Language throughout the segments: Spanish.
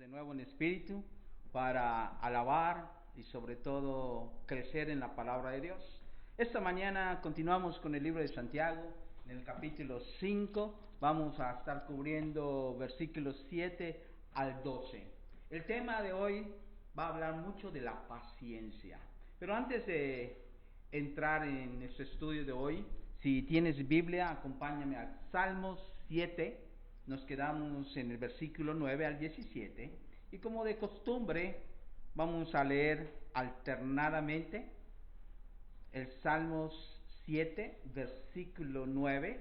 de nuevo en espíritu para alabar y sobre todo crecer en la palabra de Dios. Esta mañana continuamos con el libro de Santiago, en el capítulo 5, vamos a estar cubriendo versículos 7 al 12. El tema de hoy va a hablar mucho de la paciencia. Pero antes de entrar en nuestro estudio de hoy, si tienes Biblia, acompáñame a Salmos 7. Nos quedamos en el versículo 9 al 17 y como de costumbre vamos a leer alternadamente el Salmos 7, versículo 9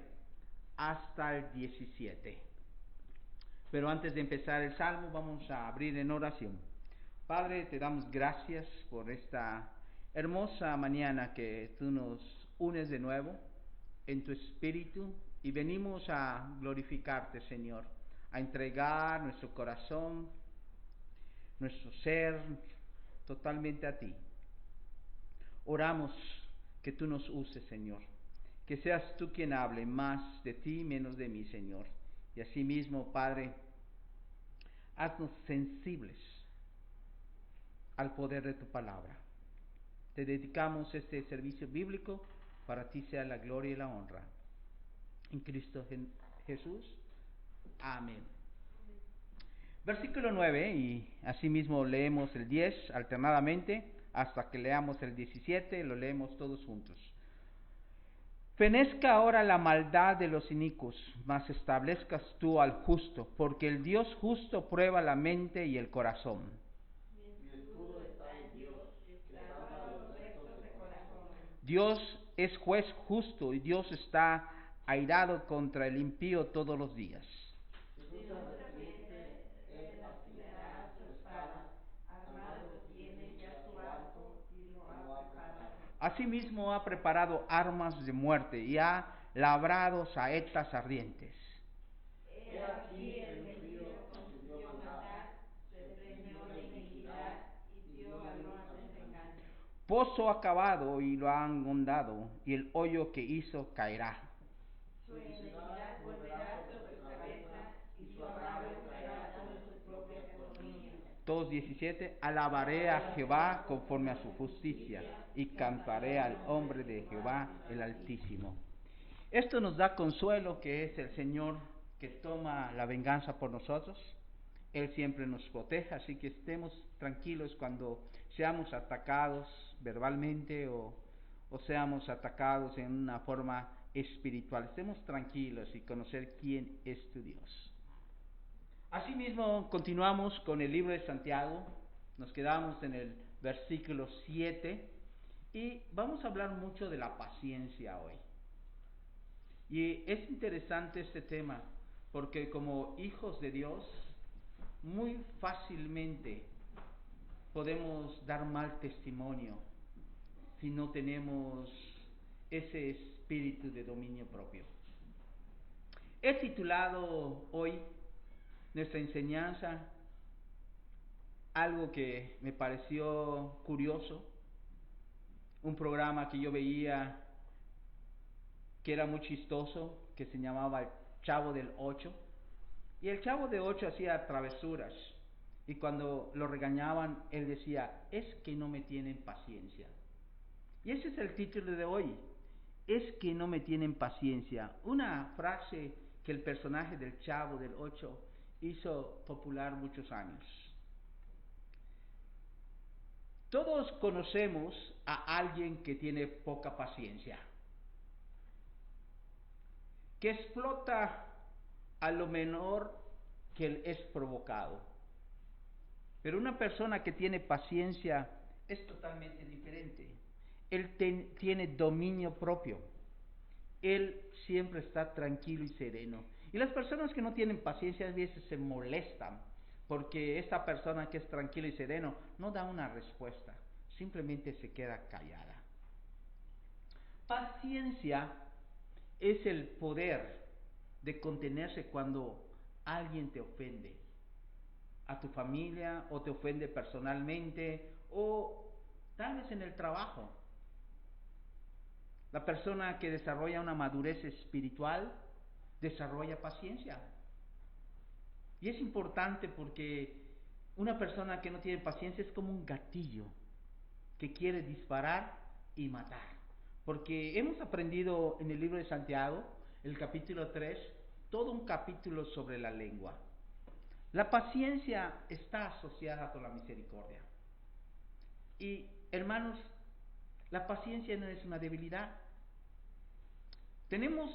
hasta el 17. Pero antes de empezar el Salmo vamos a abrir en oración. Padre, te damos gracias por esta hermosa mañana que tú nos unes de nuevo en tu espíritu y venimos a glorificarte, Señor, a entregar nuestro corazón, nuestro ser totalmente a ti. Oramos que tú nos uses, Señor, que seas tú quien hable, más de ti, menos de mí, Señor. Y asimismo, Padre, haznos sensibles al poder de tu palabra. Te dedicamos este servicio bíblico, para ti sea la gloria y la honra. En Cristo Jesús. Amén. Versículo 9, y asimismo leemos el 10 alternadamente, hasta que leamos el 17, lo leemos todos juntos. Fenezca ahora la maldad de los inicuos, mas establezcas tú al justo, porque el Dios justo prueba la mente y el corazón. Dios es juez justo y Dios está airado contra el impío todos los días. Asimismo ha preparado armas de muerte y ha labrado saetas ardientes. He aquí el río concedió maldad, se preñó de iniquidad y dio valor de engaño. Pozo ha cavado y lo han hondado, y el hoyo que hizo caerá. Su iniquidad volverá sobre su cabeza y su agravio caerá sobre su propia economía. Todos 17, alabaré a Jehová conforme a su justicia, y cantaré al hombre de Jehová el Altísimo. Esto nos da consuelo, que es el Señor que toma la venganza por nosotros. Él siempre nos protege, así que estemos tranquilos cuando seamos atacados verbalmente o seamos atacados en una forma espiritual. Estemos tranquilos y conocer quién es tu Dios. Asimismo, continuamos con el libro de Santiago, nos quedamos en el versículo 7 y vamos a hablar mucho de la paciencia hoy. Y es interesante este tema porque como hijos de Dios muy fácilmente podemos dar mal testimonio si no tenemos ese espíritu de dominio propio. He titulado hoy nuestra enseñanza algo que me pareció curioso, un programa que yo veía que era muy chistoso, que se llamaba El Chavo del Ocho, y el Chavo del Ocho hacía travesuras, y cuando lo regañaban, él decía, es que no me tienen paciencia. Y ese es el título de hoy, es que no me tienen paciencia, una frase que el personaje del Chavo del Ocho hizo popular muchos años. Todos conocemos a alguien que tiene poca paciencia, que explota a lo menor que él es provocado. Pero una persona que tiene paciencia es totalmente diferente. Él tiene dominio propio. Él siempre está tranquilo y sereno. Y las personas que no tienen paciencia a veces se molestan porque esta persona que es tranquilo y sereno no da una respuesta, simplemente se queda callada. Paciencia es el poder de contenerse cuando alguien te ofende, a tu familia o te ofende personalmente o tal vez en el trabajo. La persona que desarrolla una madurez espiritual desarrolla paciencia. Y es importante porque Una persona que no tiene paciencia es como un gatillo que quiere disparar y matar. Porque hemos aprendido en el libro de Santiago, el capítulo 3, todo un capítulo sobre la lengua. La paciencia está asociada con la misericordia. Y hermanos, la paciencia no es una debilidad. Tenemos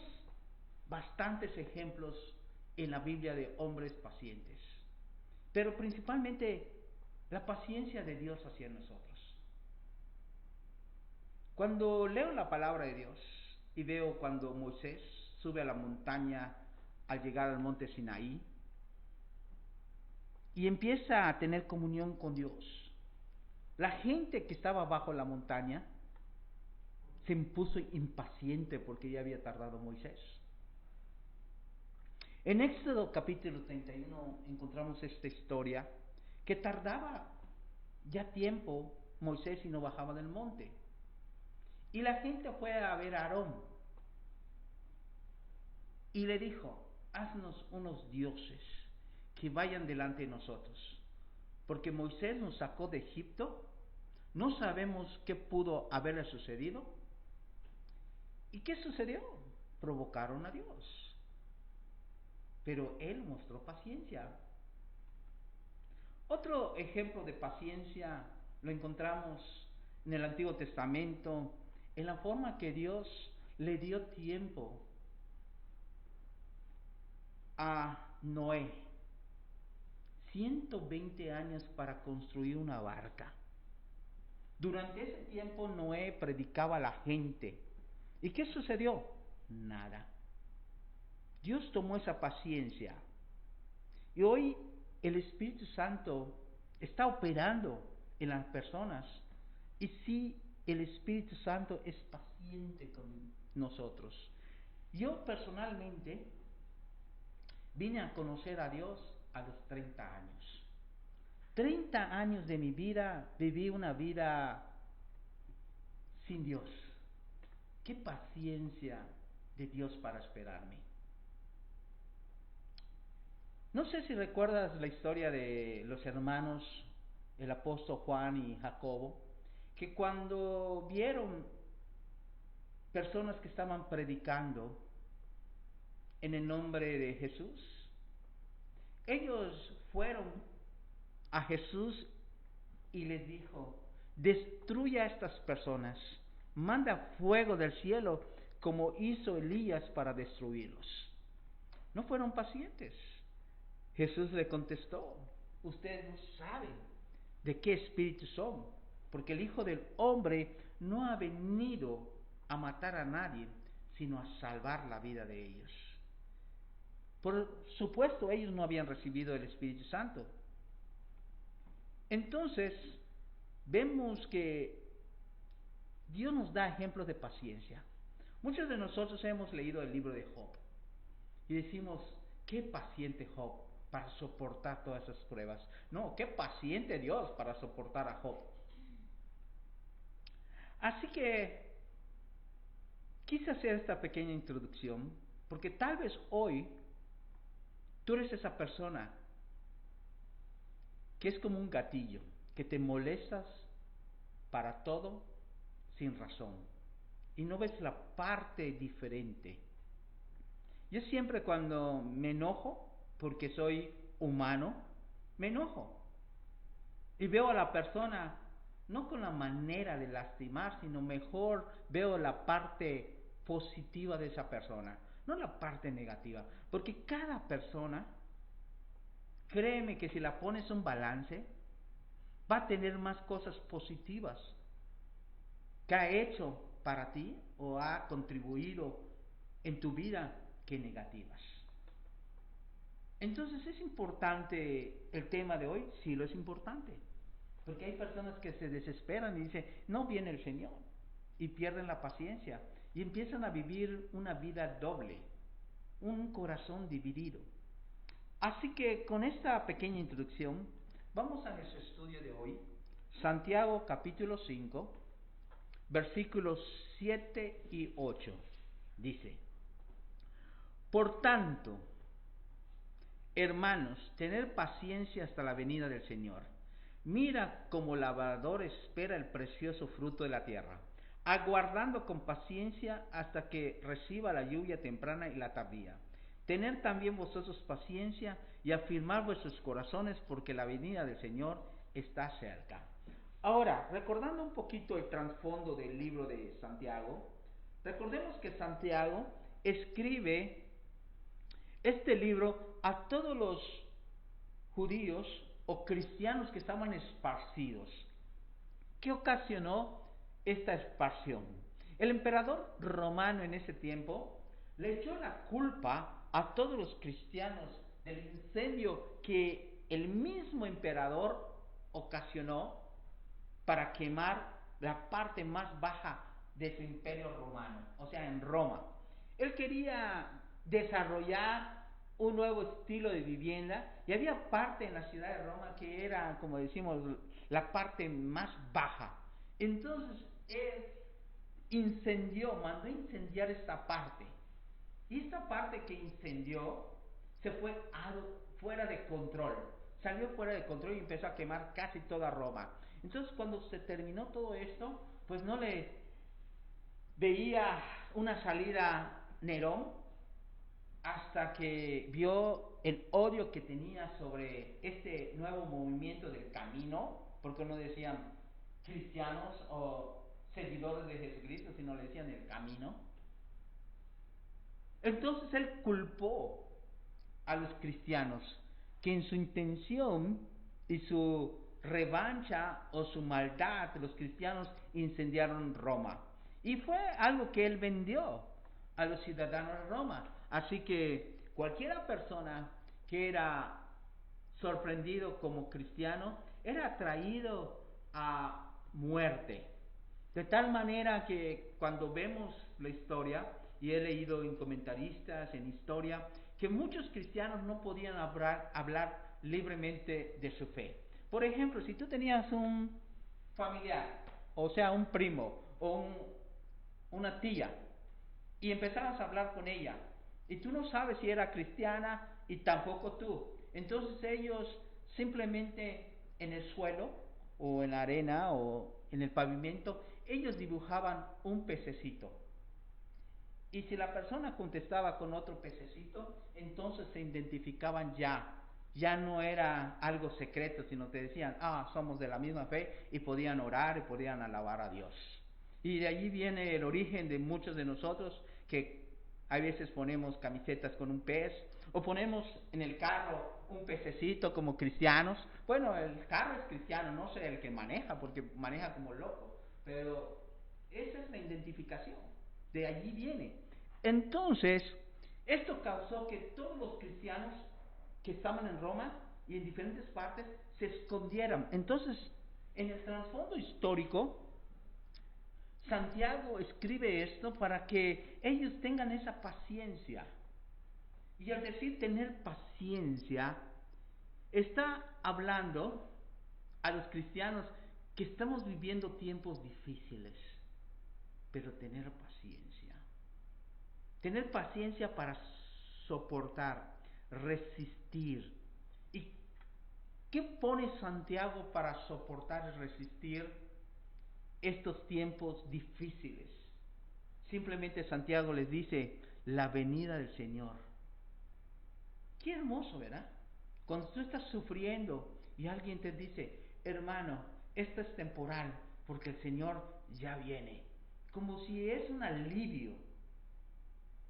bastantes ejemplos en la Biblia de hombres pacientes, pero principalmente la paciencia de Dios hacia nosotros. Cuando leo la palabra de Dios y veo cuando Moisés sube a la montaña al llegar al monte Sinaí y empieza a tener comunión con Dios, la gente que estaba bajo la montaña se puso impaciente porque ya había tardado Moisés. En Éxodo capítulo 31 encontramos esta historia que tardaba ya tiempo Moisés y no bajaba del monte. Y la gente fue a ver a Aarón y le dijo, haznos unos dioses que vayan delante de nosotros, porque Moisés nos sacó de Egipto, no sabemos qué pudo haberle sucedido. ¿Y qué sucedió? Provocaron a Dios, pero él mostró paciencia. Otro ejemplo de paciencia lo encontramos en el Antiguo Testamento, en la forma que Dios le dio tiempo a Noé. 120 años para construir una barca. Durante ese tiempo Noé predicaba a la gente. ¿Y qué sucedió? Nada. Dios tomó esa paciencia. Y hoy el Espíritu Santo está operando en las personas. Y sí, el Espíritu Santo es paciente con nosotros. Yo personalmente vine a conocer a Dios a los 30 años. 30 años de mi vida viví una vida sin Dios. Qué paciencia de Dios para esperarme. No sé si recuerdas la historia de los hermanos, el apóstol Juan y Jacobo, que cuando vieron personas que estaban predicando en el nombre de Jesús, ellos fueron a Jesús y les dijo, destruya a estas personas, manda fuego del cielo como hizo Elías para destruirlos. No fueron pacientes. Jesús le contestó, ustedes no saben de qué espíritu son, porque el Hijo del Hombre no ha venido a matar a nadie, sino a salvar la vida de ellos. Por supuesto, ellos no habían recibido el Espíritu Santo. Entonces, vemos que Dios nos da ejemplos de paciencia. Muchos de nosotros hemos leído el libro de Job y decimos, qué paciente Job para soportar todas esas pruebas. No, qué paciente Dios para soportar a Job. Así que quise hacer esta pequeña introducción porque tal vez hoy tú eres esa persona que es como un gatillo, que te molestas para todo sin razón y no ves la parte diferente. Yo siempre cuando me enojo, porque soy humano, me enojo y veo a la persona no con la manera de lastimar, sino mejor veo la parte positiva de esa persona, no la parte negativa, porque cada persona, créeme que si la pones un balance, va a tener más cosas positivas que ha hecho para ti o ha contribuido en tu vida que negativas. Entonces, ¿es importante el tema de hoy? Sí, lo es importante. Porque hay personas que se desesperan y dicen, no viene el Señor. Y pierden la paciencia. Y empiezan a vivir una vida doble. Un corazón dividido. Así que con esta pequeña introducción, vamos a nuestro estudio de hoy. Santiago capítulo 5, versículos 7 y 8. Dice, por tanto, Hermanos, tener paciencia hasta la venida del Señor. Mira como el labrador espera el precioso fruto de la tierra, aguardando con paciencia hasta que reciba la lluvia temprana y la tardía. Tener también vosotros paciencia y afirmar vuestros corazones, porque la venida del Señor está cerca. Ahora, recordando un poquito el trasfondo del libro de Santiago, recordemos que Santiago escribe este libro a todos los judíos o cristianos que estaban esparcidos. ¿Qué ocasionó esta esparción? El emperador romano en ese tiempo le echó la culpa a todos los cristianos del incendio que el mismo emperador ocasionó para quemar la parte más baja de su imperio romano, o sea, en Roma. Él quería desarrollar un nuevo estilo de vivienda y había parte en la ciudad de Roma que era, como decimos, la parte más baja. Entonces él mandó incendiar esta parte. Y esta parte que incendió se fue fuera de control. Salió fuera de control y empezó a quemar casi toda Roma. Entonces cuando se terminó todo esto, pues no le veía una salida Nerón, hasta que vio el odio que tenía sobre este nuevo movimiento del camino, porque no decían cristianos o seguidores de Jesucristo, sino le decían el camino. Entonces él culpó a los cristianos que en su intención y su revancha o su maldad, los cristianos incendiaron Roma. Y fue algo que él vendió a los ciudadanos de Roma. Así que cualquiera persona que era sorprendido como cristiano era traído a muerte. De tal manera que cuando vemos la historia, y he leído en comentaristas, en historia, que muchos cristianos no podían hablar libremente de su fe. Por ejemplo, si tú tenías un familiar, o sea, un primo o una tía, y empezabas a hablar con ella, y tú no sabes si era cristiana y tampoco tú, entonces ellos simplemente en el suelo o en la arena o en el pavimento, ellos dibujaban un pececito. Y si la persona contestaba con otro pececito, entonces se identificaban ya no era algo secreto, sino te decían, somos de la misma fe, y podían orar y podían alabar a Dios. Y de allí viene el origen de muchos de nosotros, que a veces ponemos camisetas con un pez, o ponemos en el carro un pececito como cristianos. Bueno, el carro es cristiano, no sé el que maneja, porque maneja como loco, pero esa es la identificación, de allí viene. Entonces, esto causó que todos los cristianos que estaban en Roma y en diferentes partes se escondieran. Entonces, en el trasfondo histórico, Santiago escribe esto para que ellos tengan esa paciencia. Y al decir tener paciencia, está hablando a los cristianos que estamos viviendo tiempos difíciles, pero tener paciencia. Tener paciencia para soportar, resistir. ¿Y qué pone Santiago para soportar y resistir estos tiempos difíciles? Simplemente Santiago les dice, la venida del Señor. Qué hermoso, ¿verdad? Cuando tú estás sufriendo y alguien te dice, hermano, esto es temporal, porque el Señor ya viene. Como si es un alivio.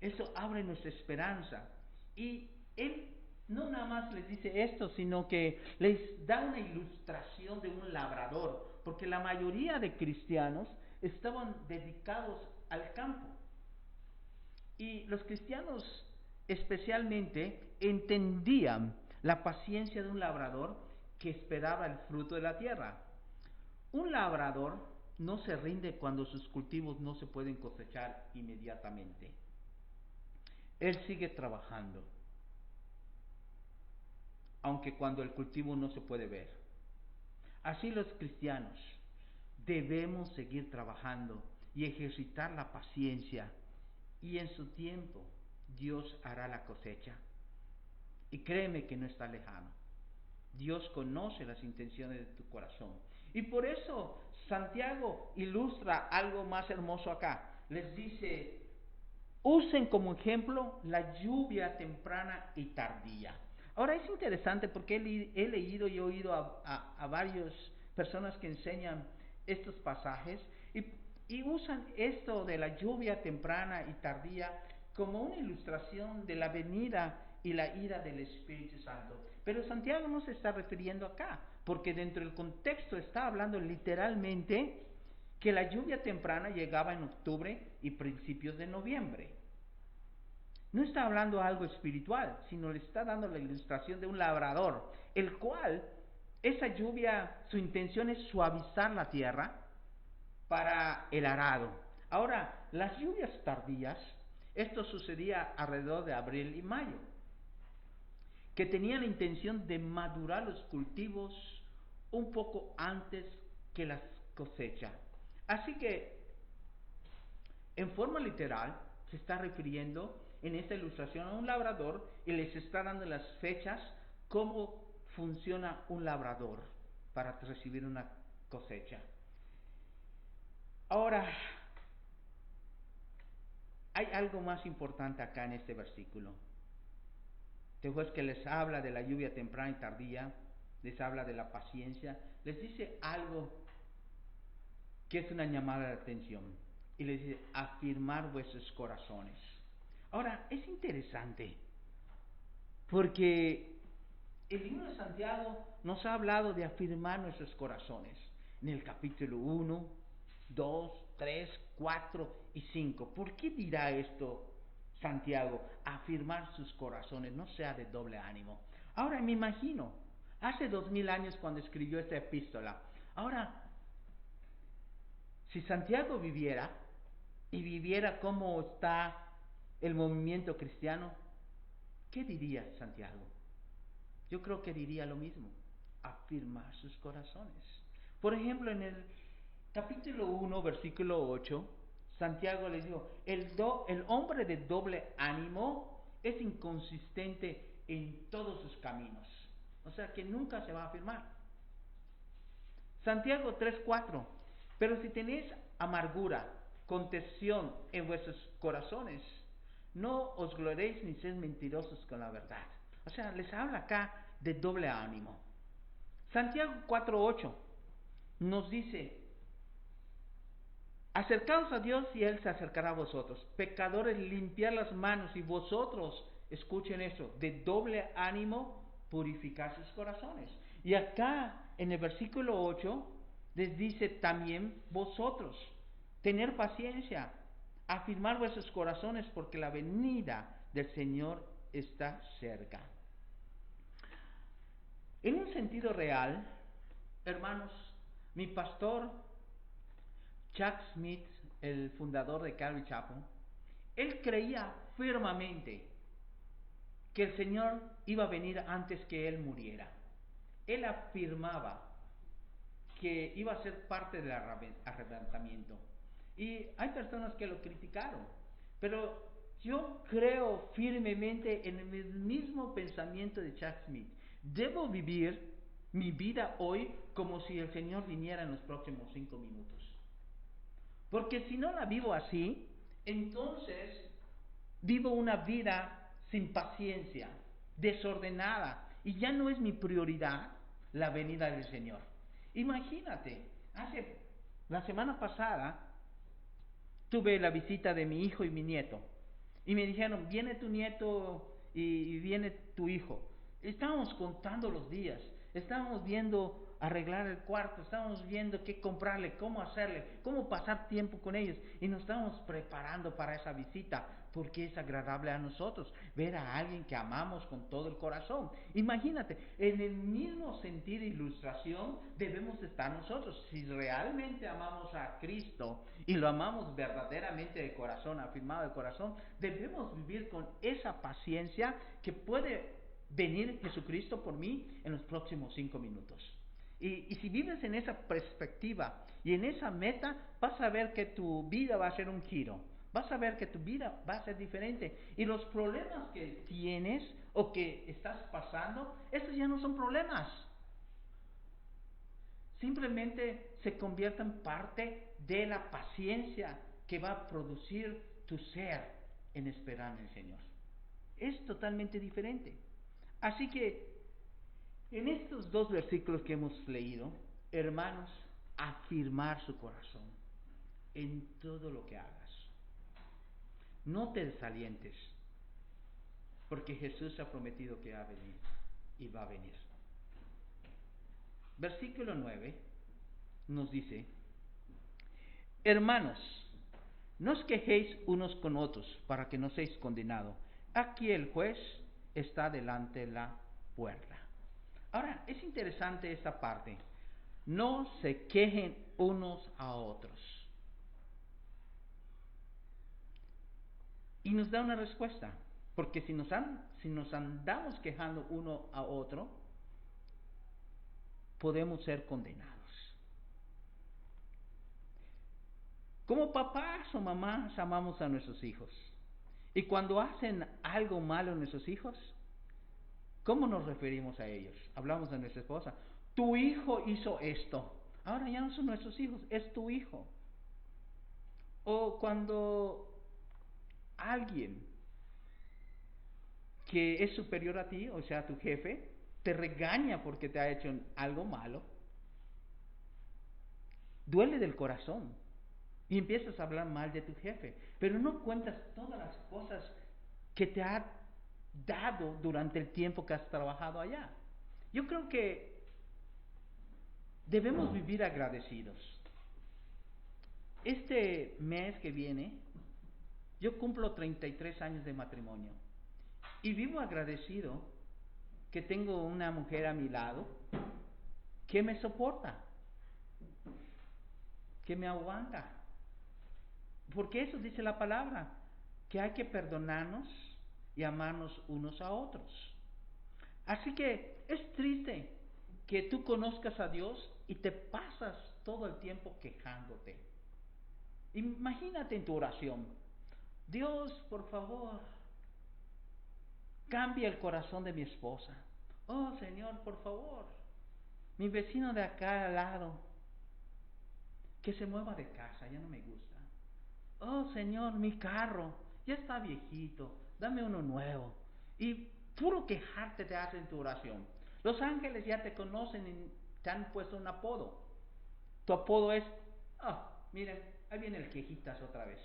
Eso abre nuestra esperanza. Y Él no nada más les dice esto, sino que les da una ilustración de un labrador, porque la mayoría de cristianos estaban dedicados al campo. Y los cristianos especialmente entendían la paciencia de un labrador que esperaba el fruto de la tierra. Un labrador no se rinde cuando sus cultivos no se pueden cosechar inmediatamente. Él sigue trabajando, aunque cuando el cultivo no se puede ver. Así los cristianos debemos seguir trabajando y ejercitar la paciencia, y en su tiempo Dios hará la cosecha. Y créeme que no está lejano. Dios conoce las intenciones de tu corazón. Y por eso Santiago ilustra algo más hermoso acá. Les dice, usen como ejemplo la lluvia temprana y tardía. Ahora es interesante porque he leído y he oído a varias personas que enseñan estos pasajes y usan esto de la lluvia temprana y tardía como una ilustración de la venida y la ira del Espíritu Santo. Pero Santiago no se está refiriendo acá, porque dentro del contexto está hablando literalmente que la lluvia temprana llegaba en octubre y principios de noviembre. No está hablando algo espiritual, sino le está dando la ilustración de un labrador, el cual, esa lluvia, su intención es suavizar la tierra para el arado. Ahora, las lluvias tardías, esto sucedía alrededor de abril y mayo, que tenían la intención de madurar los cultivos un poco antes que la cosecha. Así que, en forma literal, se está refiriendo en esta ilustración a un labrador y les está dando las fechas, cómo funciona un labrador para recibir una cosecha. Ahora, hay algo más importante acá en este versículo. Después que les habla de la lluvia temprana y tardía, les habla de la paciencia, les dice algo que es una llamada de atención. Y les dice, afirmar vuestros corazones. Ahora, es interesante, porque el libro de Santiago nos ha hablado de afirmar nuestros corazones. En el capítulo 1, 2, 3, 4 y 5. ¿Por qué dirá esto Santiago? Afirmar sus corazones, no sea de doble ánimo. Ahora me imagino, hace 2000 años cuando escribió esta epístola. Ahora, si Santiago viviera y viviera cómo está el movimiento cristiano, ¿qué diría Santiago? Yo creo que diría lo mismo, afirmar sus corazones. Por ejemplo, en el capítulo 1, versículo 8, Santiago les dijo, el hombre de doble ánimo es inconsistente en todos sus caminos. O sea que nunca se va a afirmar. Santiago 3:4, pero si tenéis amargura, contención en vuestros corazones, no os gloréis ni seáis mentirosos con la verdad. O sea, les habla acá de doble ánimo. Santiago 4:8 nos dice, acercaos a Dios y Él se acercará a vosotros. Pecadores, limpiad las manos y vosotros, escuchen eso, de doble ánimo, purificad sus corazones. Y acá en el versículo 8 les dice también vosotros, tener paciencia, afirmar vuestros corazones porque la venida del Señor está cerca. En un sentido real, hermanos, mi pastor Chuck Smith, el fundador de Calvary Chapel, él creía firmemente que el Señor iba a venir antes que él muriera. Él afirmaba que iba a ser parte del arrebatamiento. Y hay personas que lo criticaron, pero yo creo firmemente en el mismo pensamiento de Chuck Smith. Debo vivir mi vida hoy como si el Señor viniera en los próximos 5 minutos. Porque si no la vivo así, entonces vivo una vida sin paciencia, desordenada, y ya no es mi prioridad la venida del Señor. Imagínate, la semana pasada tuve la visita de mi hijo y mi nieto, y me dijeron, viene tu nieto y viene tu hijo. Estábamos contando los días, estábamos viendo arreglar el cuarto, estábamos viendo qué comprarle, cómo hacerle, cómo pasar tiempo con ellos, y nos estábamos preparando para esa visita, porque es agradable a nosotros ver a alguien que amamos con todo el corazón. Imagínate, en el mismo sentido de ilustración debemos estar nosotros. Si realmente amamos a Cristo y lo amamos verdaderamente de corazón, afirmado de corazón, debemos vivir con esa paciencia que puede venir Jesucristo por mí en los próximos 5 minutos. Y si vives en esa perspectiva y en esa meta, vas a ver que tu vida va a ser un giro. Vas a ver que tu vida va a ser diferente. Y los problemas que tienes o que estás pasando, estos ya no son problemas. Simplemente se convierte en parte de la paciencia que va a producir tu ser en esperar en el Señor. Es totalmente diferente. Así que en estos dos versículos que hemos leído, hermanos, afirmar su corazón en todo lo que hagas. No te desalientes, porque Jesús ha prometido que va a venir y va a venir. Versículo 9 nos dice: hermanos, no os quejéis unos con otros para que no seáis condenados. Aquí el juez está delante de la puerta. Ahora, es interesante esta parte. No se quejen unos a otros. Y nos da una respuesta. Porque si nos andamos quejando uno a otro, podemos ser condenados. Como papás o mamás amamos a nuestros hijos. Y cuando hacen algo malo a nuestros hijos, ¿cómo nos referimos a ellos? Hablamos de nuestra esposa. Tu hijo hizo esto. Ahora ya no son nuestros hijos, es tu hijo. O cuando alguien que es superior a ti, o sea, tu jefe, te regaña porque te ha hecho algo malo, duele del corazón y empiezas a hablar mal de tu jefe, pero no cuentas todas las cosas que te ha dado durante el tiempo que has trabajado allá. Yo creo que debemos vivir agradecidos. Este mes que viene, yo cumplo 33 años de matrimonio y vivo agradecido que tengo una mujer a mi lado que me soporta, que me aguanta. Porque eso dice la palabra, que hay que perdonarnos y amarnos unos a otros. Así que es triste que tú conozcas a Dios y te pasas todo el tiempo quejándote. Imagínate en tu oración: Dios, por favor, cambia el corazón de mi esposa. Oh Señor, por favor, mi vecino de acá al lado, que se mueva de casa, ya no me gusta. Oh Señor, mi carro ya está viejito, dame uno nuevo. Y puro quejarte te hace en tu oración. Los ángeles ya te conocen y te han puesto un apodo. Tu apodo es: miren, ahí viene el quejitas otra vez,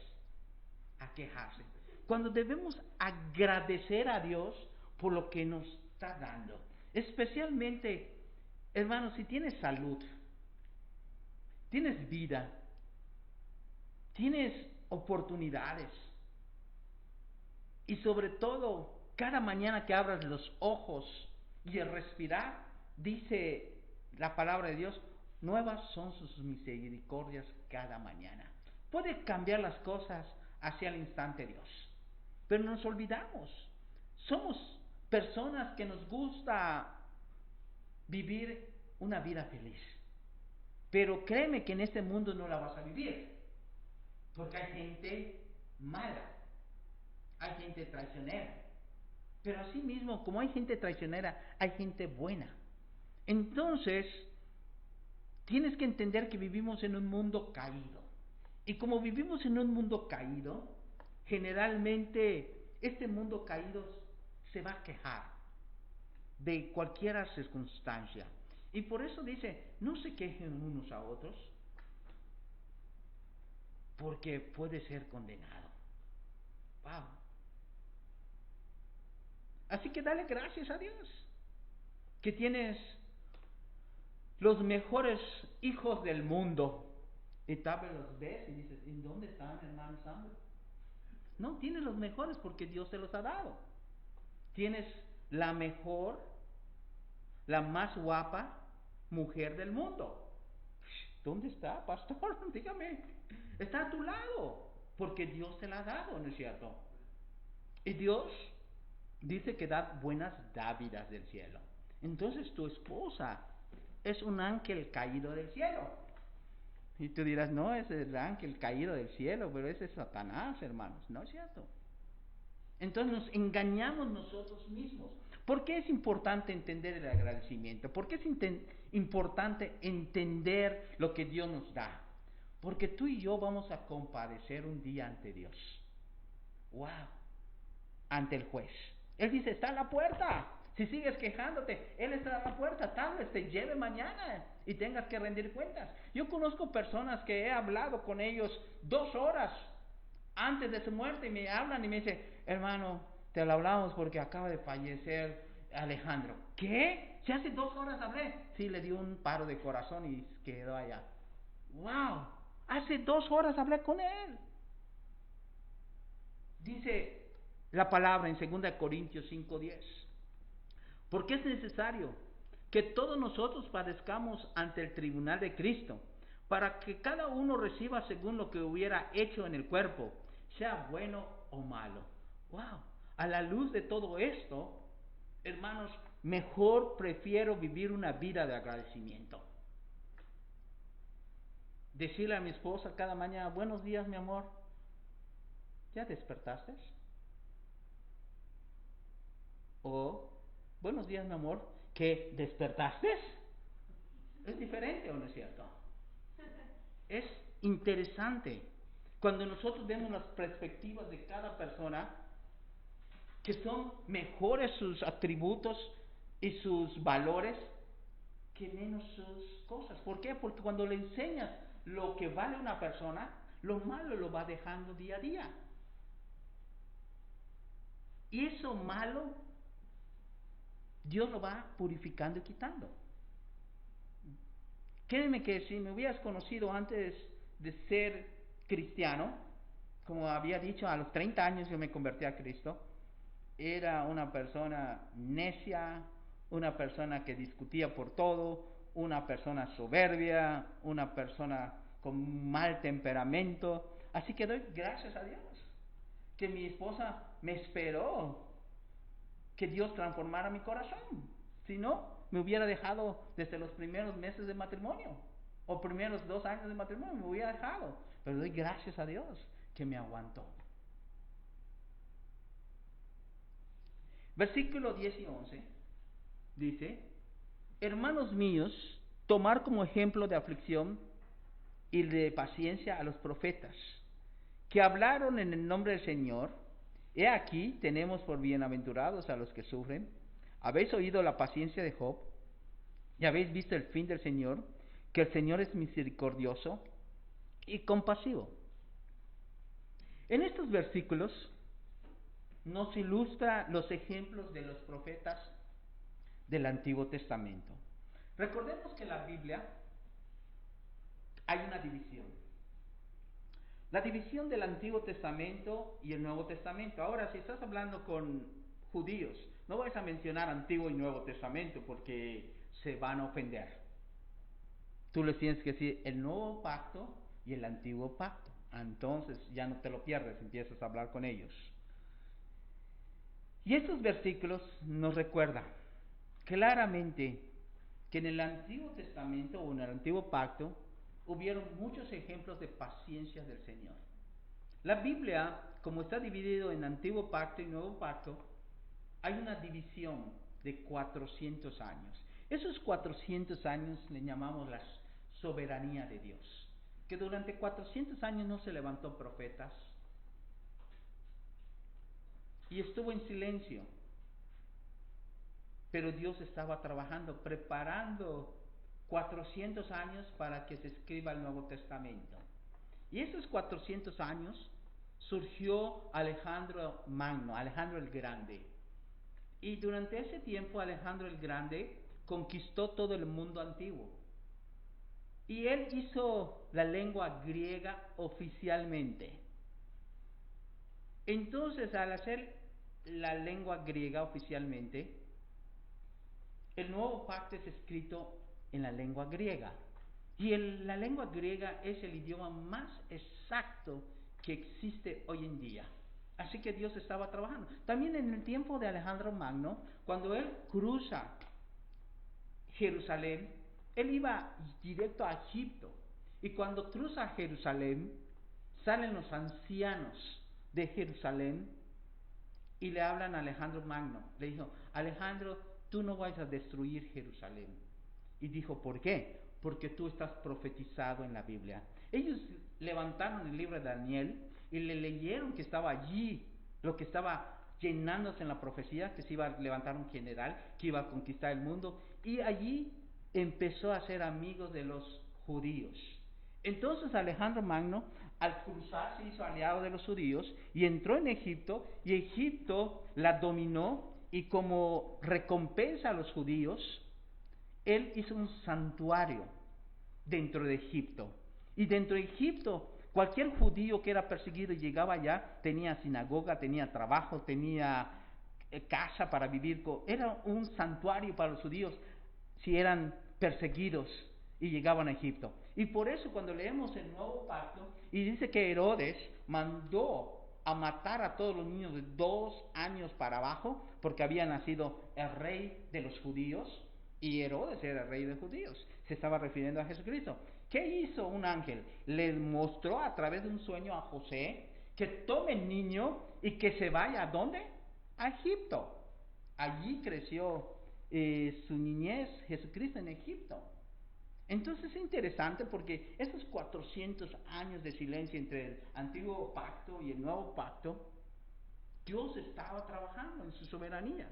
a quejarse. Cuando debemos agradecer a Dios por lo que nos está dando. Especialmente, hermanos, si tienes salud, tienes vida, tienes oportunidades, y sobre todo, cada mañana que abras los ojos y el respirar, dice la palabra de Dios, nuevas son sus misericordias cada mañana. Puede cambiar las cosas hacia el instante Dios, pero nos olvidamos. Somos personas que nos gusta vivir una vida feliz. Pero créeme que en este mundo no la vas a vivir, porque hay gente mala, hay gente traicionera. Pero así mismo, como hay gente traicionera, hay gente buena. Entonces, tienes que entender que vivimos en un mundo caído. Y como vivimos en un mundo caído, generalmente este mundo caído se va a quejar de cualquier circunstancia. Y por eso dice, no se quejen unos a otros, porque puede ser condenado. Wow. Así que dale gracias a Dios, que tienes los mejores hijos del mundo. Y tal vez los ves y dices, ¿en dónde están, hermano Sandro? No, tienes los mejores porque Dios se los ha dado. Tienes la mejor, la más guapa mujer del mundo. ¿Dónde está, pastor? Dígame. Está a tu lado, porque Dios te la ha dado, ¿no es cierto? Y Dios dice que da buenas dádivas del cielo. Entonces tu esposa es un ángel caído del cielo. Y tú dirás, no, es el ángel caído del cielo, pero ese es Satanás, hermanos. No es cierto. Entonces nos engañamos nosotros mismos. ¿Por qué es importante entender el agradecimiento? ¿Por qué es importante entender lo que Dios nos da? Porque tú y yo vamos a comparecer un día ante Dios. ¡Wow! Ante el juez. Él dice, está a la puerta. Si sigues quejándote, Él está a la puerta. Tal vez te lleve mañana y tengas que rendir cuentas. Yo conozco personas que he hablado con ellos 2 horas antes de su muerte y me hablan y me dicen, hermano, te lo hablamos porque acaba de fallecer Alejandro. ¿Qué? Si hace 2 horas hablé. Sí, le dio un paro de corazón y quedó allá. ¡Wow! Hace 2 horas hablé con él. Dice la palabra en 2 Corintios 5:10. Porque es necesario que todos nosotros padezcamos ante el tribunal de Cristo, para que cada uno reciba según lo que hubiera hecho en el cuerpo, sea bueno o malo. ¡Wow! A la luz de todo esto, hermanos, mejor prefiero vivir una vida de agradecimiento. Decirle a mi esposa cada mañana, buenos días, mi amor, ¿ya despertaste? O, buenos días, mi amor, ¿qué despertaste? Es diferente, ¿o no es cierto? Es interesante cuando nosotros vemos las perspectivas de cada persona, que son mejores sus atributos y sus valores que menos sus cosas. ¿Por qué? Porque cuando le enseñas lo que vale una persona, lo malo lo va dejando día a día. Y eso malo, Dios lo va purificando y quitando. Créeme que si me hubieras conocido antes de ser cristiano, como había dicho, a los 30 años yo me convertí a Cristo, era una persona necia, una persona que discutía por todo, una persona soberbia, una persona con mal temperamento. Así que doy gracias a Dios que mi esposa me esperó que Dios transformara mi corazón. Si no, me hubiera dejado desde los primeros meses de matrimonio, o primeros 2 años de matrimonio, me hubiera dejado. Pero doy gracias a Dios que me aguantó. Versículo 10 y 11 dice, hermanos míos, tomar como ejemplo de aflicción y de paciencia a los profetas, que hablaron en el nombre del Señor. He aquí, tenemos por bienaventurados a los que sufren. Habéis oído la paciencia de Job, y habéis visto el fin del Señor, que el Señor es misericordioso y compasivo. En estos versículos nos ilustra los ejemplos de los profetas del Antiguo Testamento. Recordemos que en la Biblia hay una división. La división del Antiguo Testamento y el Nuevo Testamento. Ahora, si estás hablando con judíos, no vais a mencionar Antiguo y Nuevo Testamento porque se van a ofender. Tú les tienes que decir el Nuevo Pacto y el Antiguo Pacto. Entonces ya no te lo pierdes, empiezas a hablar con ellos. Y estos versículos nos recuerdan claramente que en el Antiguo Testamento o en el Antiguo Pacto hubieron muchos ejemplos de paciencia del Señor. La Biblia, como está dividido en Antiguo Pacto y Nuevo Pacto, hay una división de 400 años. Esos 400 años le llamamos la soberanía de Dios. Que durante 400 años no se levantó profetas y estuvo en silencio. Pero Dios estaba trabajando, preparando 400 años para que se escriba el Nuevo Testamento. Y esos 400 años surgió Alejandro Magno, Alejandro el Grande. Y durante ese tiempo Alejandro el Grande conquistó todo el mundo antiguo. Y él hizo la lengua griega oficialmente. Entonces, al hacer la lengua griega oficialmente, el Nuevo Pacto es escrito en la lengua griega. Y la lengua griega es el idioma más exacto que existe hoy en día. Así que Dios estaba trabajando. También en el tiempo de Alejandro Magno, cuando él cruza Jerusalén, él iba directo a Egipto. Y cuando cruza Jerusalén, salen los ancianos de Jerusalén y le hablan a Alejandro Magno. Le dijo, Alejandro, tú no vas a destruir Jerusalén. Y dijo, ¿por qué? Porque tú estás profetizado en la Biblia. Ellos levantaron el libro de Daniel y le leyeron que estaba allí, lo que estaba llenándose en la profecía, que se iba a levantar un general, que iba a conquistar el mundo, y allí empezó a ser amigos de los judíos. Entonces Alejandro Magno, al cruzar, se hizo aliado de los judíos y entró en Egipto, y Egipto la dominó, y como recompensa a los judíos, él hizo un santuario dentro de Egipto. Y dentro de Egipto, cualquier judío que era perseguido y llegaba allá, tenía sinagoga, tenía trabajo, tenía casa para vivir. Era un santuario para los judíos si eran perseguidos y llegaban a Egipto. Y por eso cuando leemos el Nuevo Pacto, y dice que Herodes mandó a matar a todos los niños de 2 años para abajo, porque había nacido el rey de los judíos, y Herodes era el rey de los judíos. Se estaba refiriendo a Jesucristo. ¿Qué hizo un ángel? Le mostró a través de un sueño a José que tome el niño y que se vaya. ¿A dónde? A Egipto. Allí creció su niñez, Jesucristo, en Egipto. Entonces es interesante porque esos 400 años de silencio entre el antiguo pacto y el nuevo pacto, Dios estaba trabajando en su soberanía.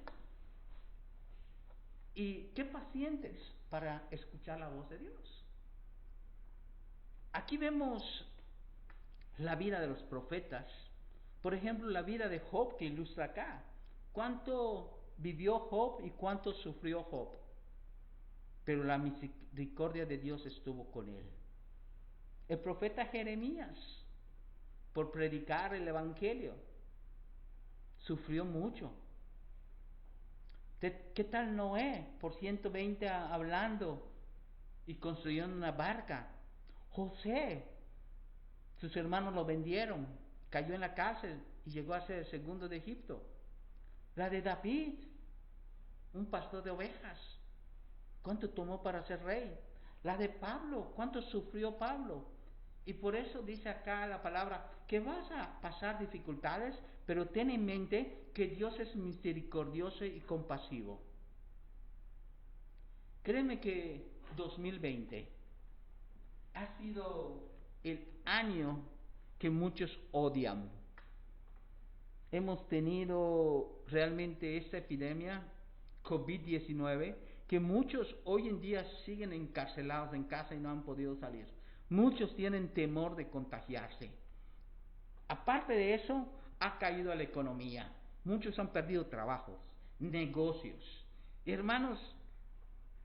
Y qué pacientes para escuchar la voz de Dios. Aquí vemos la vida de los profetas. Por ejemplo, la vida de Job, que ilustra acá. ¿Cuánto vivió Job y cuánto sufrió Job? Pero la misericordia de Dios estuvo con él. El profeta Jeremías, por predicar el evangelio, sufrió mucho. ¿Qué tal Noé, por 120 hablando y construyendo una barca? José, sus hermanos lo vendieron, cayó en la cárcel y llegó a ser el segundo de Egipto. La de David, un pastor de ovejas, ¿cuánto tomó para ser rey? La de Pablo, ¿cuánto sufrió Pablo? Y por eso dice acá la palabra que vas a pasar dificultades, pero ten en mente que Dios es misericordioso y compasivo. Créeme que 2020 ha sido el año que muchos odian. Hemos tenido realmente esta epidemia, COVID-19, que muchos hoy en día siguen encarcelados en casa y no han podido salir. Muchos tienen temor de contagiarse. Aparte de eso, ha caído la economía. Muchos han perdido trabajos, negocios. Hermanos,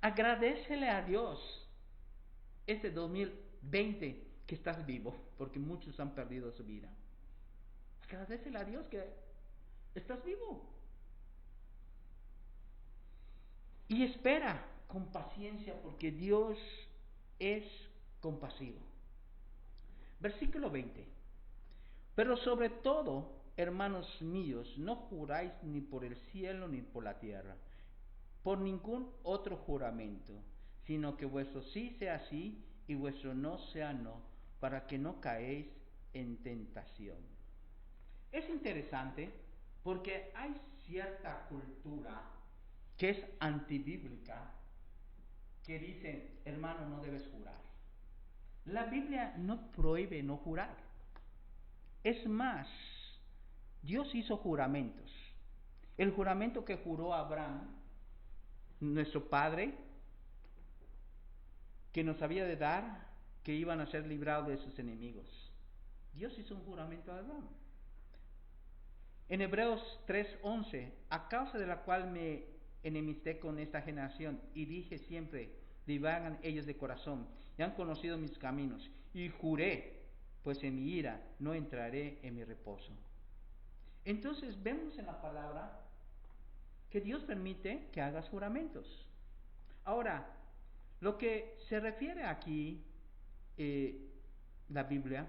agradécele a Dios este 2020 que estás vivo, porque muchos han perdido su vida. Agradécele a Dios que estás vivo. Y espera con paciencia, porque Dios es compasivo. Versículo 20. Pero sobre todo, hermanos míos, no juráis ni por el cielo ni por la tierra, por ningún otro juramento, sino que vuestro sí sea sí y vuestro no sea no, para que no caéis en tentación. Es interesante porque hay cierta cultura que es antibíblica, que dice, hermano, no debes jurar. La Biblia no prohíbe no jurar. Es más, Dios hizo juramentos. El juramento que juró Abraham, nuestro padre, que nos había de dar, que iban a ser librados de sus enemigos. Dios hizo un juramento a Abraham. En Hebreos 3:11, a causa de la cual me enemisté con esta generación y dije siempre, divagan ellos de corazón y han conocido mis caminos, y juré, pues en mi ira no entraré en mi reposo. Entonces vemos en la palabra que Dios permite que hagas juramentos. Ahora, lo que se refiere aquí la Biblia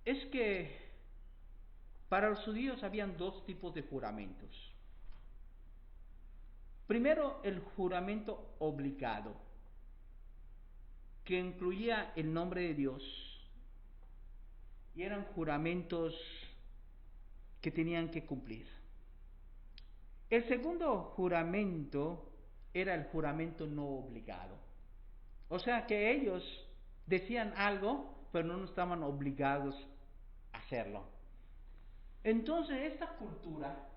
es que para los judíos habían 2 tipos de juramentos. Primero, el juramento obligado, que incluía el nombre de Dios, y eran juramentos que tenían que cumplir. El segundo juramento era el juramento no obligado. O sea que ellos decían algo, pero no estaban obligados a hacerlo. Entonces esta cultura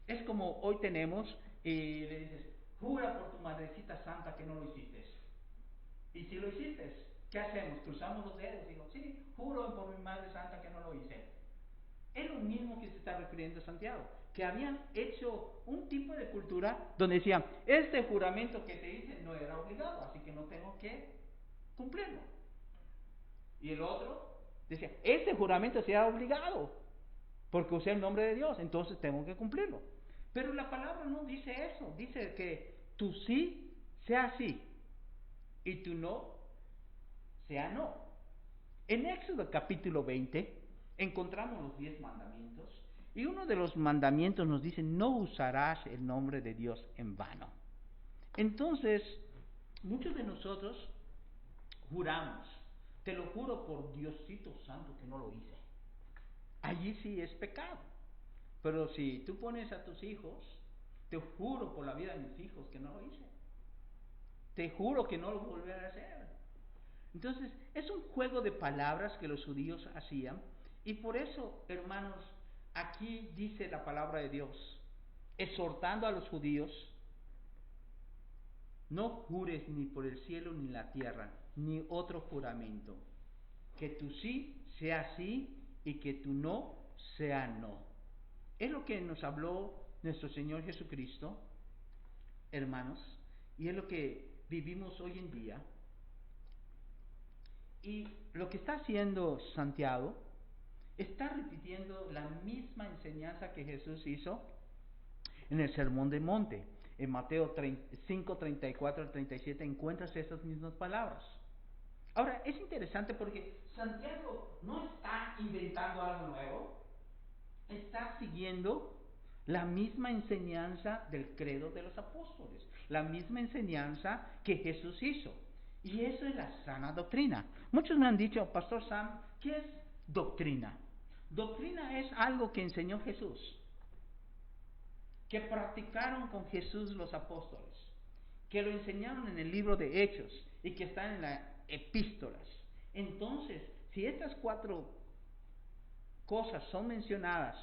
es como hoy tenemos y le dices, jura por tu madrecita santa que no lo hiciste. Y si lo hiciste, ¿qué hacemos? Cruzamos los dedos y digo, sí, juro por mi madre santa que no lo hice. Es lo mismo que se está refiriendo a Santiago, que habían hecho un tipo de cultura donde decían, este juramento que te hice no era obligado, así que no tengo que cumplirlo. Y el otro decía, este juramento sí era obligado, porque usé el nombre de Dios, entonces tengo que cumplirlo. Pero la palabra no dice eso, dice que tu sí sea sí y tu no sea no. En Éxodo capítulo 20 encontramos los 10 mandamientos y uno de los mandamientos nos dice, no usarás el nombre de Dios en vano. Entonces, muchos de nosotros juramos, te lo juro por Diosito Santo que no lo hice. Allí sí es pecado. Pero si tú pones a tus hijos, te juro por la vida de mis hijos que no lo hice. Te juro que no lo volveré a hacer. Entonces, es un juego de palabras que los judíos hacían. Y por eso, hermanos, aquí dice la palabra de Dios, exhortando a los judíos, no jures ni por el cielo ni la tierra, ni otro juramento. Que tu sí sea sí y que tu no sea no. Es lo que nos habló nuestro Señor Jesucristo, hermanos, y es lo que vivimos hoy en día. Y lo que está haciendo Santiago, está repitiendo la misma enseñanza que Jesús hizo en el Sermón del Monte. En Mateo 5, 34 al 37 encuentras esas mismas palabras. Ahora, es interesante porque Santiago no está inventando algo nuevo, está siguiendo la misma enseñanza del credo de los apóstoles, la misma enseñanza que Jesús hizo. Y eso es la sana doctrina. Muchos me han dicho, Pastor Sam, ¿qué es doctrina? Doctrina es algo que enseñó Jesús, que practicaron con Jesús los apóstoles, que lo enseñaron en el libro de Hechos y que están en las epístolas. Entonces, si estas 4 cosas son mencionadas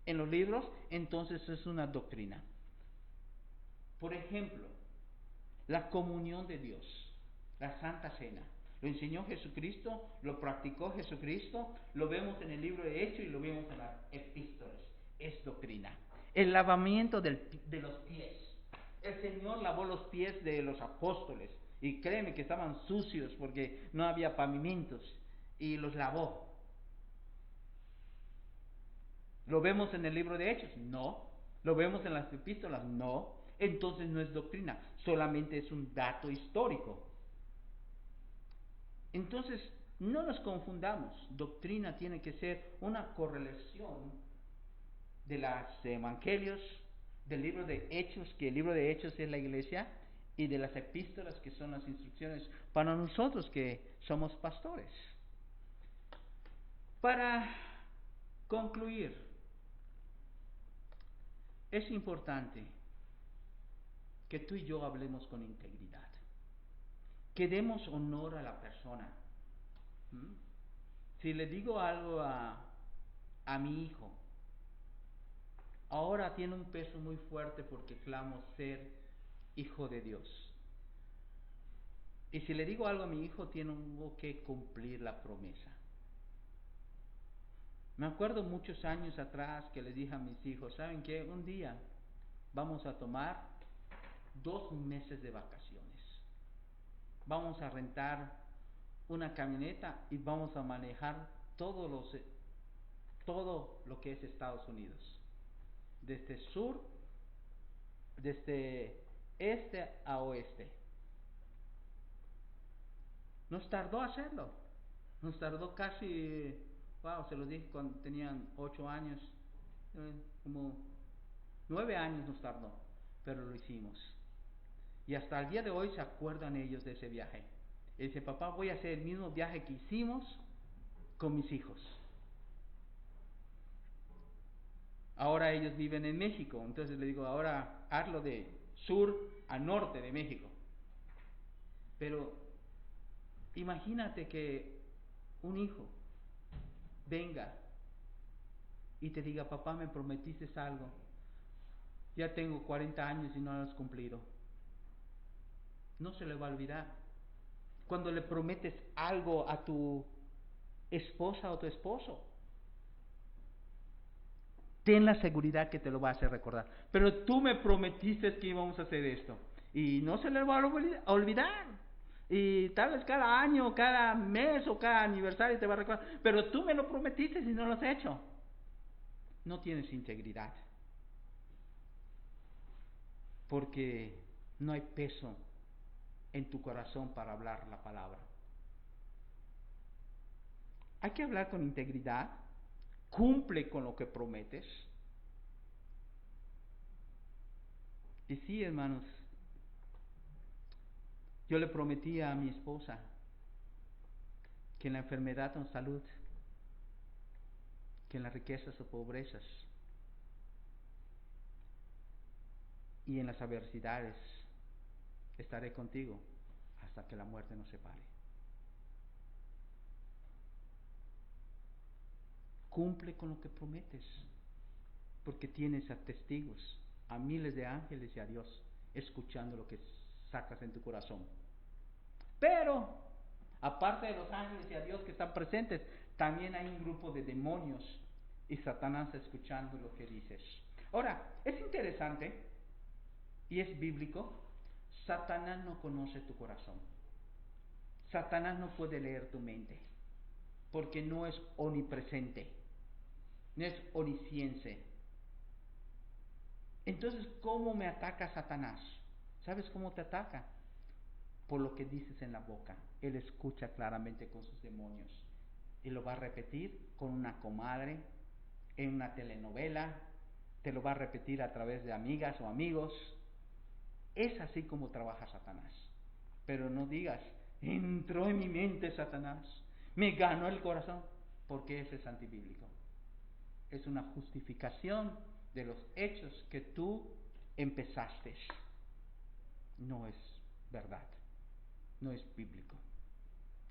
en los libros, entonces es una doctrina. Por ejemplo, la comunión de Dios, la Santa Cena. Lo enseñó Jesucristo, lo practicó Jesucristo, lo vemos en el libro de Hechos y lo vemos en las epístolas. Es doctrina. El lavamiento de los pies. El Señor lavó los pies de los apóstoles y créeme que estaban sucios porque no había pavimentos y los lavó. ¿Lo vemos en el libro de Hechos? No. ¿Lo vemos en las epístolas? No. Entonces no es doctrina, solamente es un dato histórico. Entonces, no nos confundamos. Doctrina tiene que ser una correlación de los evangelios, del libro de Hechos, que el libro de Hechos es la iglesia, y de las epístolas, que son las instrucciones para nosotros que somos pastores. Para concluir, es importante que tú y yo hablemos con integridad, que demos honor a la persona. Si le digo algo a mi hijo, ahora tiene un peso muy fuerte porque clamo ser hijo de Dios. Y si le digo algo a mi hijo, tengo que cumplir la promesa. Me acuerdo muchos años atrás que les dije a mis hijos, ¿saben qué? Un día vamos a tomar 2 meses de vacaciones. Vamos a rentar una camioneta y vamos a manejar todo lo que es Estados Unidos. Desde sur, desde este a oeste. Nos tardó hacerlo. Nos tardó casi, se los dije cuando tenían 8 años, como 9 años nos tardó, pero lo hicimos. Y hasta el día de hoy se acuerdan ellos de ese viaje. Y dice, papá, voy a hacer el mismo viaje que hicimos con mis hijos. Ahora ellos viven en México, entonces le digo, ahora hazlo de sur a norte de México. Pero imagínate que un hijo venga y te diga, papá, me prometiste algo, ya tengo 40 años y no lo has cumplido. No se le va a olvidar. Cuando le prometes algo a tu esposa o tu esposo, ten la seguridad que te lo va a hacer recordar. Pero tú me prometiste que íbamos a hacer esto. Y no se le va a olvidar. Y tal vez cada año, cada mes o cada aniversario te va a recordar. Pero tú me lo prometiste y no lo has hecho. No tienes integridad. Porque no hay peso en tu corazón para hablar la palabra. Hay que hablar con integridad. Cumple con lo que prometes. Y sí, hermanos, yo le prometí a mi esposa que en la enfermedad o salud, que en las riquezas o pobrezas y en las adversidades estaré contigo hasta que la muerte nos separe. Cumple con lo que prometes, porque tienes a testigos, a miles de ángeles y a Dios escuchando lo que sacas en tu corazón. Pero, aparte de los ángeles y a Dios que están presentes, también hay un grupo de demonios y Satanás escuchando lo que dices. Ahora, es interesante y es bíblico, Satanás no conoce tu corazón. Satanás no puede leer tu mente, porque no es omnipresente, no es onisciente. Entonces, ¿cómo me ataca Satanás? ¿Sabes cómo te ataca? Por lo que dices en la boca. Él escucha claramente con sus demonios y lo va a repetir con una comadre, en una telenovela, te lo va a repetir a través de amigas o amigos. Es así como trabaja Satanás. Pero no digas, entró en mi mente Satanás, me ganó el corazón, porque ese es antibíblico. Es una justificación de los hechos que tú empezaste. No es verdad, no es bíblico.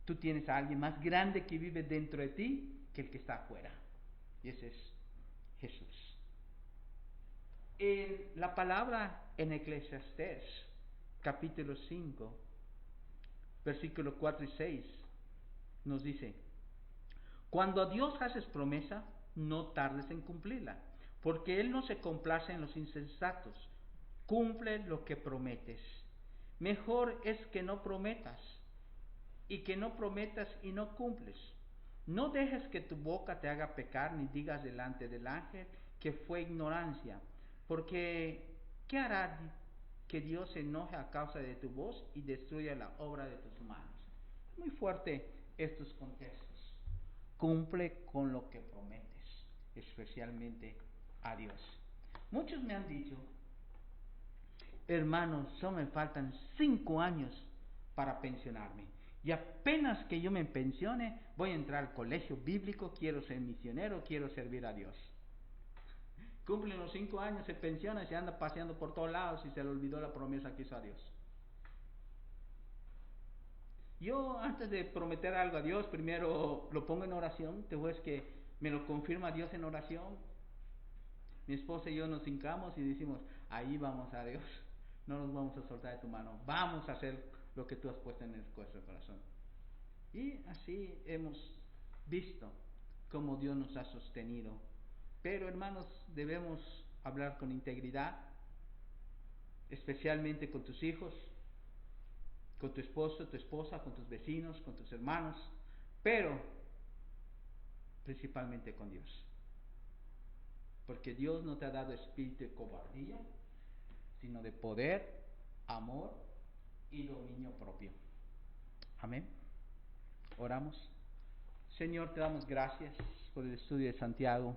Tú tienes a alguien más grande que vive dentro de ti que el que está afuera, y ese es Jesús. En la palabra en Eclesiastés, capítulo 5, versículos 4 y 6, nos dice, cuando a Dios haces promesa, no tardes en cumplirla, porque Él no se complace en los insensatos. Cumple lo que prometes. Mejor es que no prometas y que no prometas y no cumples. No dejes que tu boca te haga pecar, ni digas delante del ángel que fue ignorancia, porque ¿qué hará que Dios se enoje a causa de tu voz y destruya la obra de tus manos? Es muy fuerte estos contextos. Cumple con lo que prometes, especialmente a Dios. Muchos me han dicho, hermanos, solo me faltan 5 años para pensionarme. Y apenas que yo me pensione, voy a entrar al colegio bíblico, quiero ser misionero, quiero servir a Dios. Cumplen los 5 años, se pensiona y se anda paseando por todos lados y se le olvidó la promesa que hizo a Dios. Yo antes de prometer algo a Dios, primero lo pongo en oración, te ves que me lo confirma Dios en oración. Mi esposa y yo nos hincamos y decimos, ahí vamos a Dios, no nos vamos a soltar de tu mano, vamos a hacer lo que tú has puesto en nuestro corazón. Y así hemos visto cómo Dios nos ha sostenido. Pero hermanos, debemos hablar con integridad, especialmente con tus hijos, con tu esposo, tu esposa, con tus vecinos, con tus hermanos, pero principalmente con Dios. Porque Dios no te ha dado espíritu de cobardía, sino de poder, amor y dominio propio. Amén. Oramos. Señor, te damos gracias por el estudio de Santiago.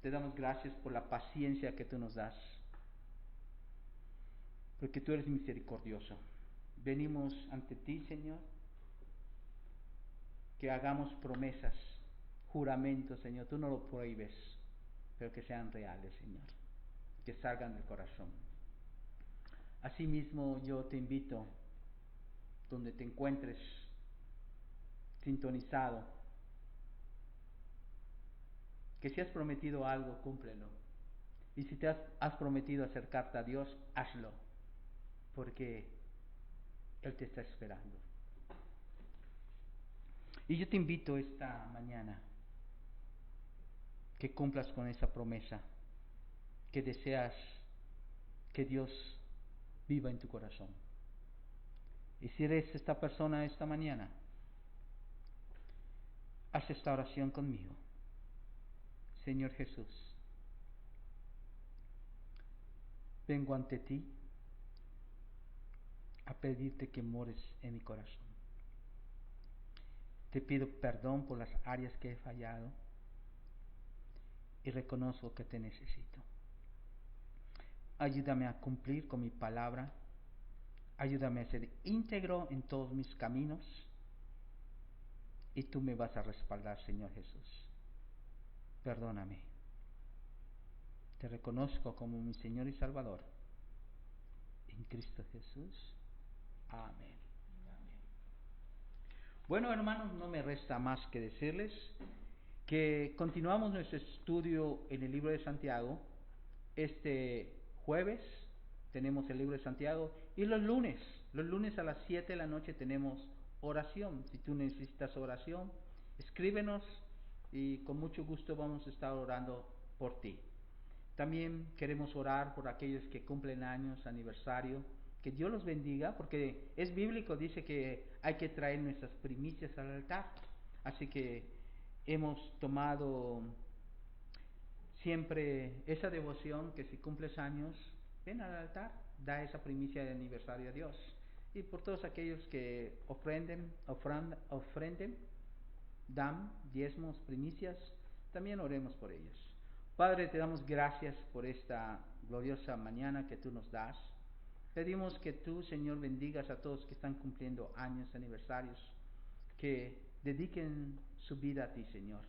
Te damos gracias por la paciencia que tú nos das. Porque tú eres misericordioso. Venimos ante ti, Señor, que hagamos promesas, juramentos, Señor. Tú no lo prohíbes. pero que sean reales, Señor, que salgan del corazón. Asimismo, yo te invito, donde te encuentres sintonizado, que si has prometido algo, cúmplelo. Y si te has prometido acercarte a Dios, hazlo, porque Él te está esperando. Y yo te invito esta mañana que cumplas con esa promesa, que deseas que Dios viva en tu corazón. Y si eres esta persona esta mañana, haz esta oración conmigo. Señor Jesús, vengo ante ti a pedirte que mores en mi corazón. Te pido perdón por las áreas que he fallado y reconozco que te necesito. Ayúdame a cumplir con mi palabra. Ayúdame a ser íntegro en todos mis caminos. Y tú me vas a respaldar, Señor Jesús. Perdóname. Te reconozco como mi Señor y Salvador. En Cristo Jesús. Amén. Amén. Bueno, hermanos, no me resta más que decirles que continuamos nuestro estudio en el libro de Santiago. Este jueves tenemos el libro de Santiago y los lunes a las 7 de la noche tenemos oración. Si tú necesitas oración, escríbenos y con mucho gusto vamos a estar orando por ti. También queremos orar por aquellos que cumplen años, aniversario, que Dios los bendiga, porque es bíblico, dice que hay que traer nuestras primicias al altar. Así que hemos tomado siempre esa devoción, que si cumples años, ven al altar, da esa primicia de aniversario a Dios. Y por todos aquellos que ofrenden, dan diezmos, primicias, también oremos por ellos. Padre, te damos gracias por esta gloriosa mañana que tú nos das. Pedimos que tú, Señor, bendigas a todos que están cumpliendo años, aniversarios, que dediquen su vida a ti, Señor.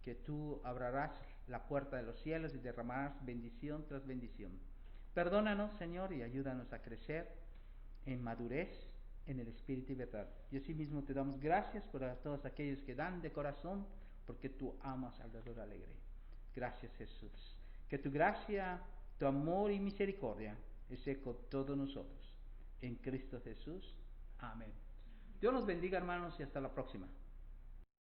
Que tú abrirás la puerta de los cielos y derramarás bendición tras bendición. Perdónanos, Señor, y ayúdanos a crecer en madurez, en el Espíritu y verdad. Y así mismo te damos gracias por a todos aquellos que dan de corazón, porque tú amas al dador alegre. Gracias, Jesús. Que tu gracia, tu amor y misericordia esté con todos nosotros. En Cristo Jesús. Amén. Dios los bendiga, hermanos, y hasta la próxima.